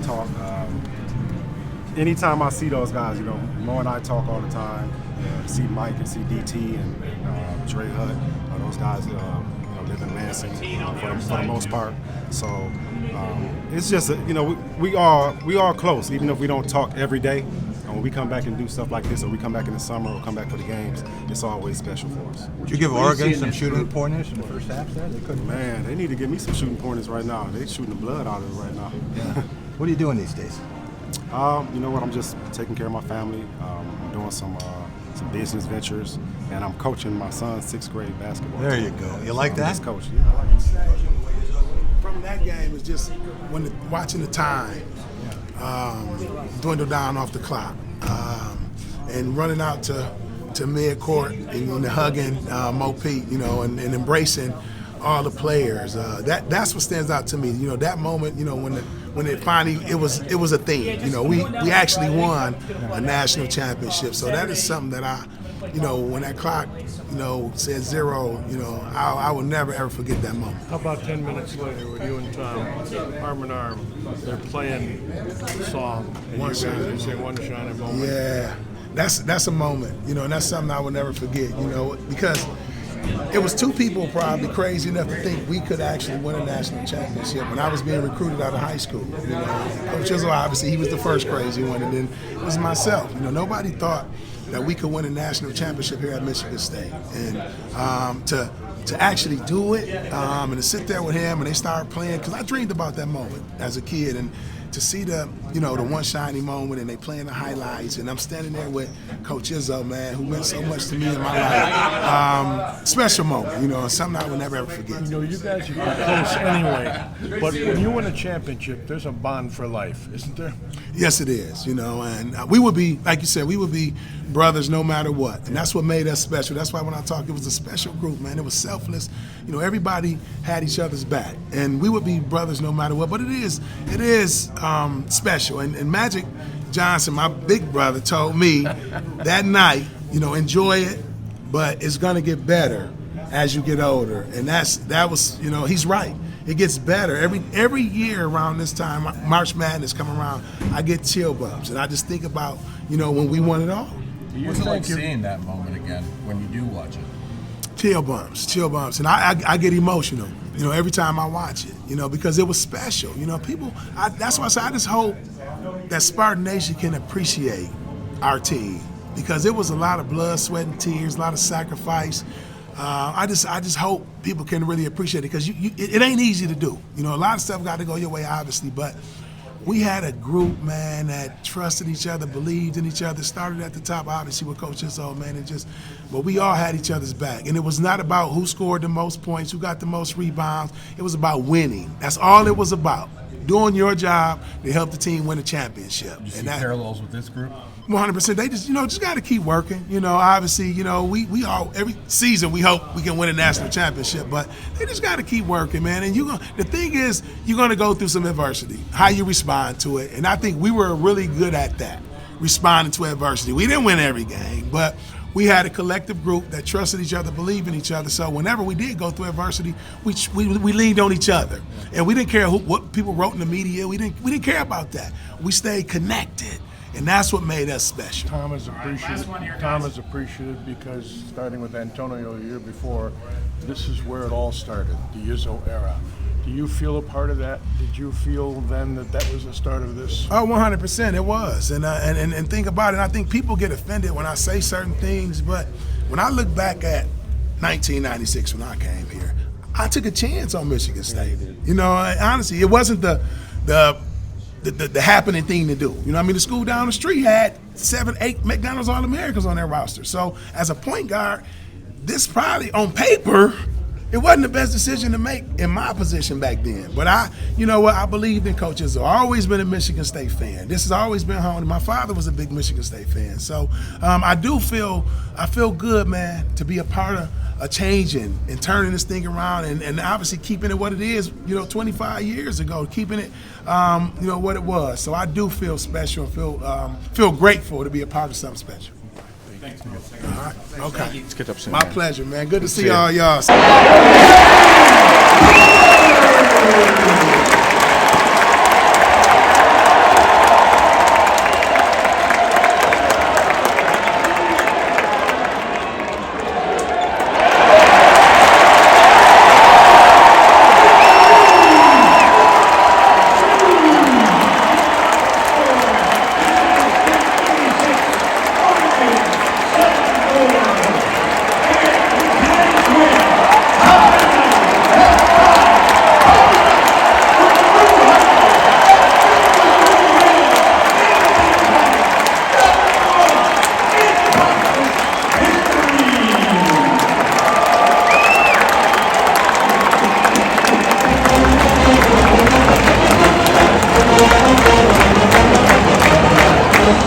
talk. Anytime I see those guys, Mo and I talk all the time. See Mike and see DT and Dre Hutt. Those guys, live in Lansing for the most part. So it's just, we are close, even if we don't talk every day. And when we come back and do stuff like this, or we come back in the summer, or come back for the games, it's always special for us. Would you give Oregon some shooting pointers in the first half there? They couldn't. Man, they need to give me some shooting pointers right now. They're shooting the blood out of it right now. Yeah. What are you doing these days? You know what? I'm just taking care of my family. I'm doing some business ventures, and I'm coaching my son's 6th grade basketball. There you go. You like that? Just coach. Yeah, I like it. From that game was just watching the time dwindle down off the clock, and running out to mid-court and hugging Mo Pete, and embracing all the players. That's what stands out to me. That moment, when it finally it was a thing. We actually won a national championship. So that is something that I, when that clock, said 0, I will never ever forget that moment. How about 10 minutes later with you and Tom, arm in arm, they're playing the song, and you guys, they say one shining moment. Yeah, that's a moment, and that's something I will never forget, because it was two people probably crazy enough to think we could actually win a national championship when I was being recruited out of high school. Coach Izzo, obviously, he was the first crazy one, and then it was myself. Nobody thought that we could win a national championship here at Michigan State. And to actually do it, and to sit there with him and they start playing, because I dreamed about that moment as a kid, and to see the one shiny moment and they playing the highlights, and I'm standing there with Coach Izzo, man, who meant so much to me in my life. Special moment, something I will never ever forget. You guys are close anyway, but when you win a championship, there's a bond for life, isn't there? Yes, it is, and we would be, like you said, we would be brothers no matter what, and that's what made us special. That's why when I talk, it was a special group, man. It was selfless. Everybody had each other's back, and we would be brothers no matter what. But it is special. And Magic Johnson, my big brother, told me that night, enjoy it, but it's gonna get better as you get older. And that was, he's right. It gets better every year around this time. March Madness come around, I get chill bumps, and I just think about when we won it all. What's it like seeing that moment again when you do watch it? Chill bumps, and I get emotional, every time I watch it, because it was special. That's why I say I just hope that Spartan Nation can appreciate our team, because it was a lot of blood, sweat, and tears, a lot of sacrifice. I just hope people can really appreciate it, because it ain't easy to do. A lot of stuff got to go your way, obviously, but we had a group, man, that trusted each other, believed in each other, started at the top, obviously, with Coach Izzo, man, but we all had each other's back. And it was not about who scored the most points, who got the most rebounds. It was about winning. That's all it was about, doing your job to help the team win a championship. Did you see parallels with this group? 100%. They just got to keep working. Obviously, we all, every season we hope we can win a national championship, but they just got to keep working, man. And the thing is, you're going to go through some adversity, how you respond to it. And I think we were really good at that, responding to adversity. We didn't win every game, but we had a collective group that trusted each other, believed in each other. So whenever we did go through adversity, we leaned on each other, and we didn't care what people wrote in the media. We didn't care about that. We stayed connected. And that's what made us special. Tom is appreciative because, starting with Antonio the year before, this is where it all started, the Izzo era. Do you feel a part of that? Did you feel then that was the start of this? Oh, 100%, it was. And think about it, I think people get offended when I say certain things, but when I look back at 1996 when I came here, I took a chance on Michigan State. Honestly, it wasn't the happening thing to do. The school down the street had 7, 8 McDonald's All-Americans on their roster. So as a point guard, this probably on paper, it wasn't the best decision to make in my position back then. But I believed in Coach Izzo. I've always been a Michigan State fan. This has always been home. My father was a big Michigan State fan. So I feel good, man, to be a part of a changing and turning this thing around and obviously keeping it what it is, 25 years ago, keeping it, what it was. So I do feel special and feel grateful to be a part of something special. Thanks. All right. Okay. Let's get up soon. My pleasure, man. Good to see all y'all.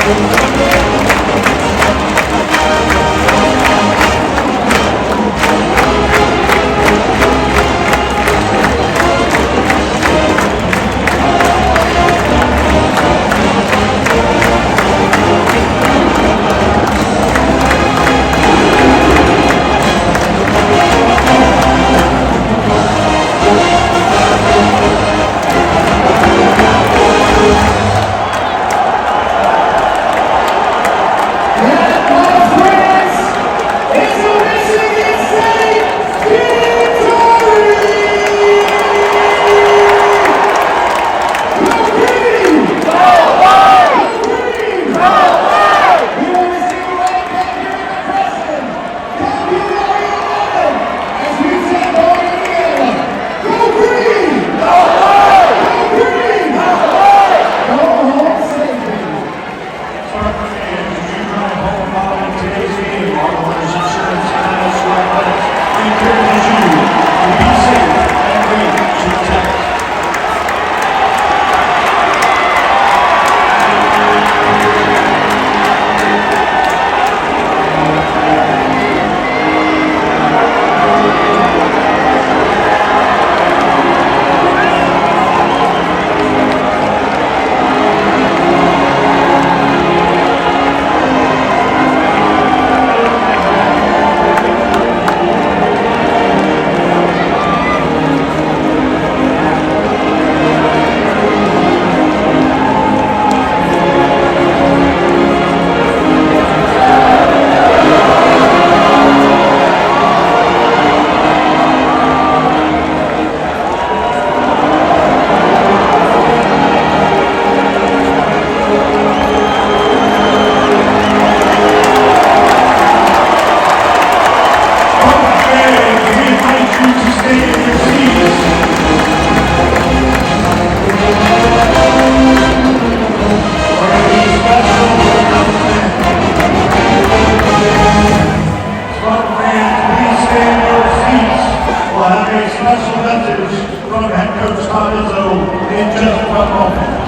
Izzo in just one moment.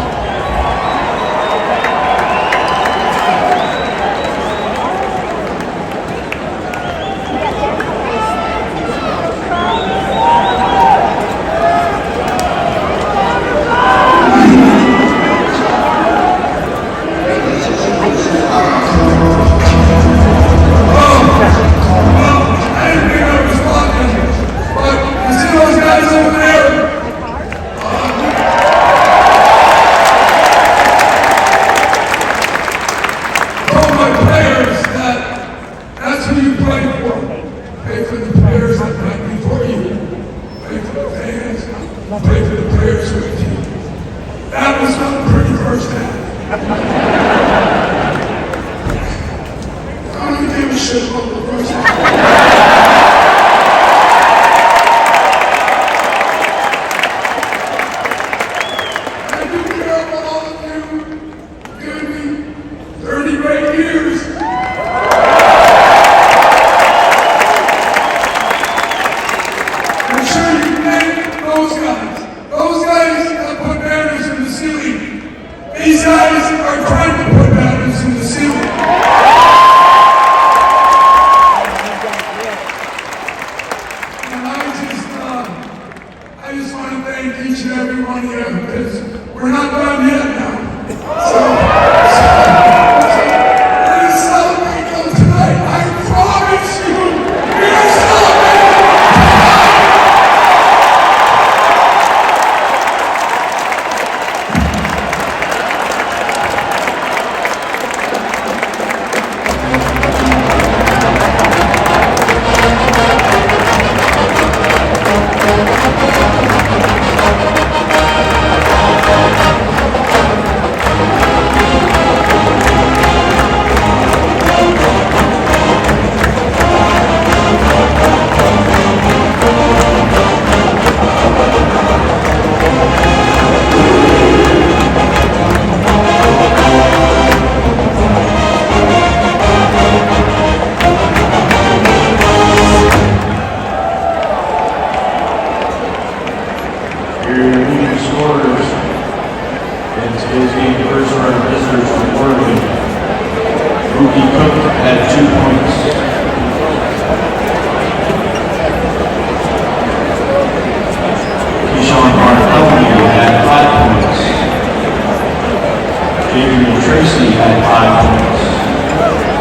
Tracy had 5 points.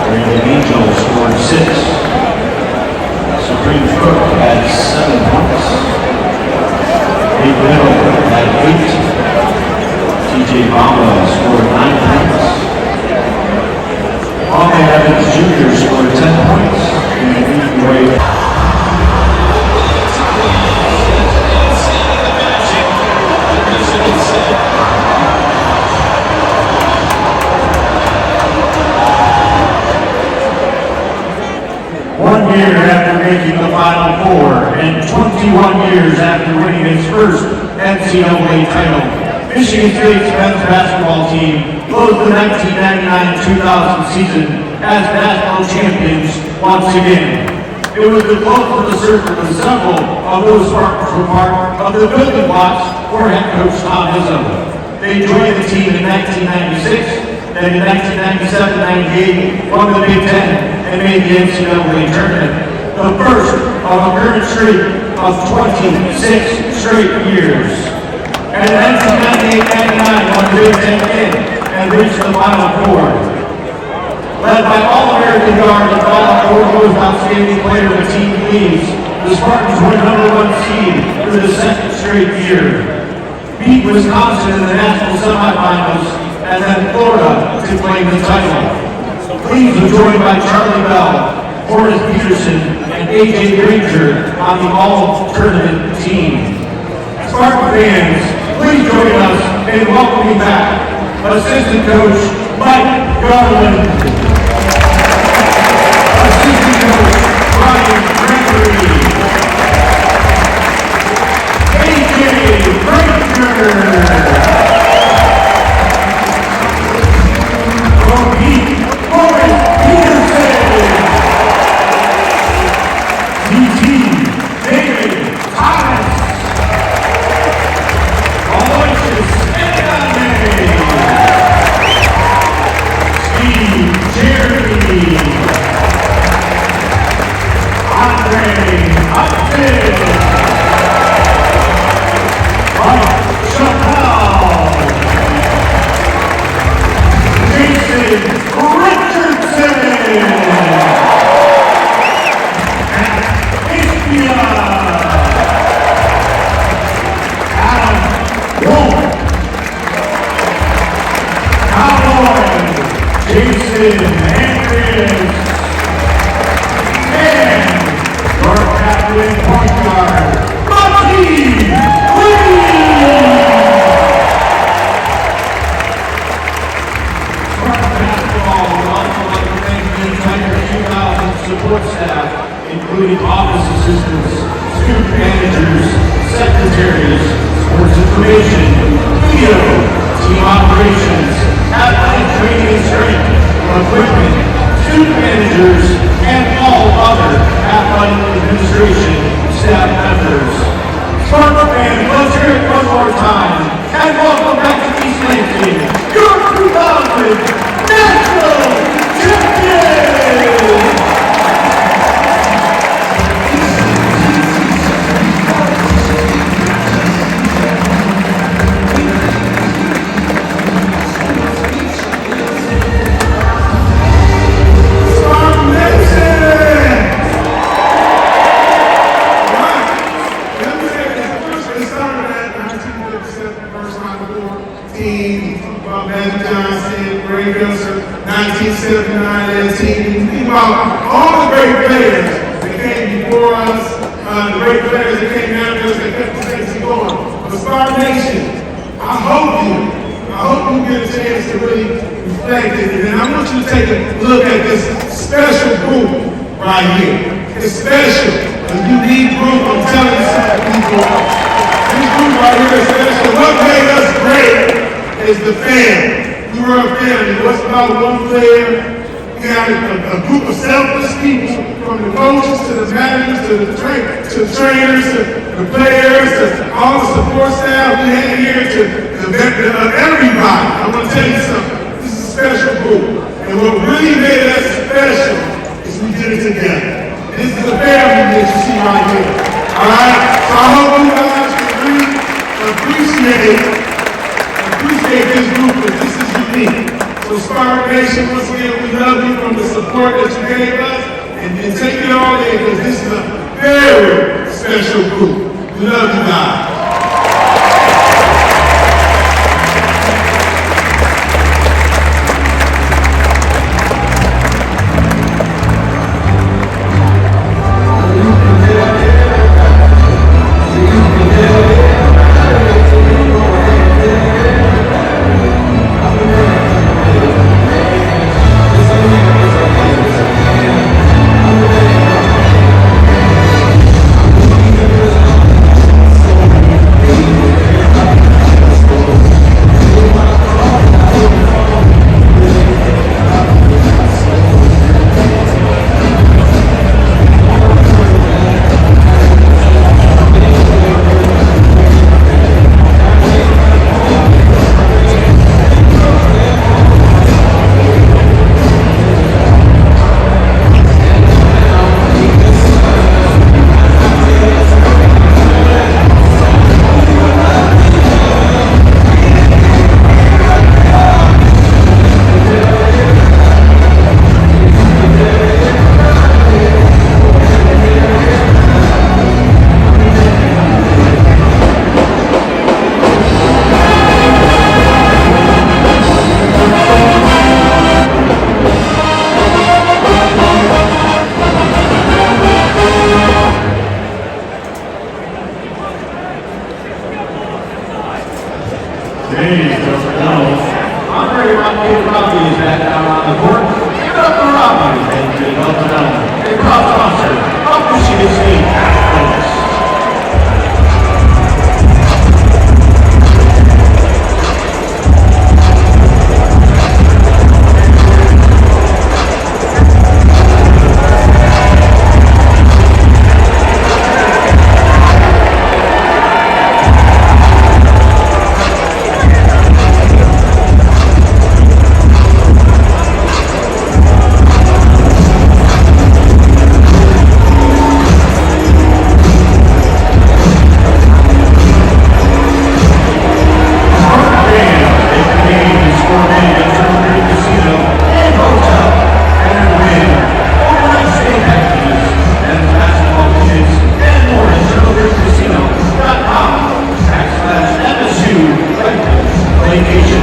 Brandon Angel scored 6. Supreme Cook had 7 points. Big Little had 8. TJ Bamba scored 9 points. Bobby Evans Jr. scored 10 points. And Ray. One year after making the Final Four and 21 years after winning its first NCAA title, Michigan State's men's basketball team closed the 1999-2000 season as national champions once again. It was the close of the circle with several of those Spartans were part of the building blocks for head coach Tom Izzo. They joined the team in 1996. Then in 1997-98, won the Big Ten and made the NCAA tournament, the first of a current streak of 26 straight years. And in 1998-99, won the Big Ten again and reached the Final Four. Led by All-American guard and All-Rose outstanding player Mateen Cleaves, the Spartans were #1 seed for the second straight year. Beat Wisconsin in the national semifinals, and then Florida to claim the title. Cleaves was joined by Charlie Bell, Horace Peterson, and A.J. Granger on the all-tournament team. Spartan fans, please join us in welcoming back assistant coach Mike Garland, assistant coach Brian Gregory, A.J. Granger, support staff, including office assistants, student managers, secretaries, sports information, video, team operations, athletic training and strength, equipment, student managers, and all other athletic administration staff members. Spartan fans, let's hear it one more time, and welcome back to East Lansing, your 2000 National Champions! Team from Matt Johnson, Ray Peterson, 1979 team. Think about all the great players that came before us, the great players that came after us that kept the Stacy going. But Spartan Nation, I hope you get a chance to really reflect it. And I want you to take a look at this special group right here. It's special. A unique group. I'm telling you something, people. This group right here is special. What made us great is the family. We were a family. It wasn't about one player. We had a group of selfless people, from the coaches to the managers to the trainers to the players to all the support staff we had here to everybody. I want to tell you something. This is a special group. And what really made us special is we did it together. This is a family that you see right here. All right? So I hope you guys can really appreciate this group, because this is unique. So So Spartan Nation, once again, we love you from the support that you gave us, and take it all in, because this is a very special group. We love you guys. Ladies and gentlemen, Andre Rocky is back down on the court. Give it up for Rocky and Jay Beltran, a proud sponsor of Michigan State Athletics. Vacation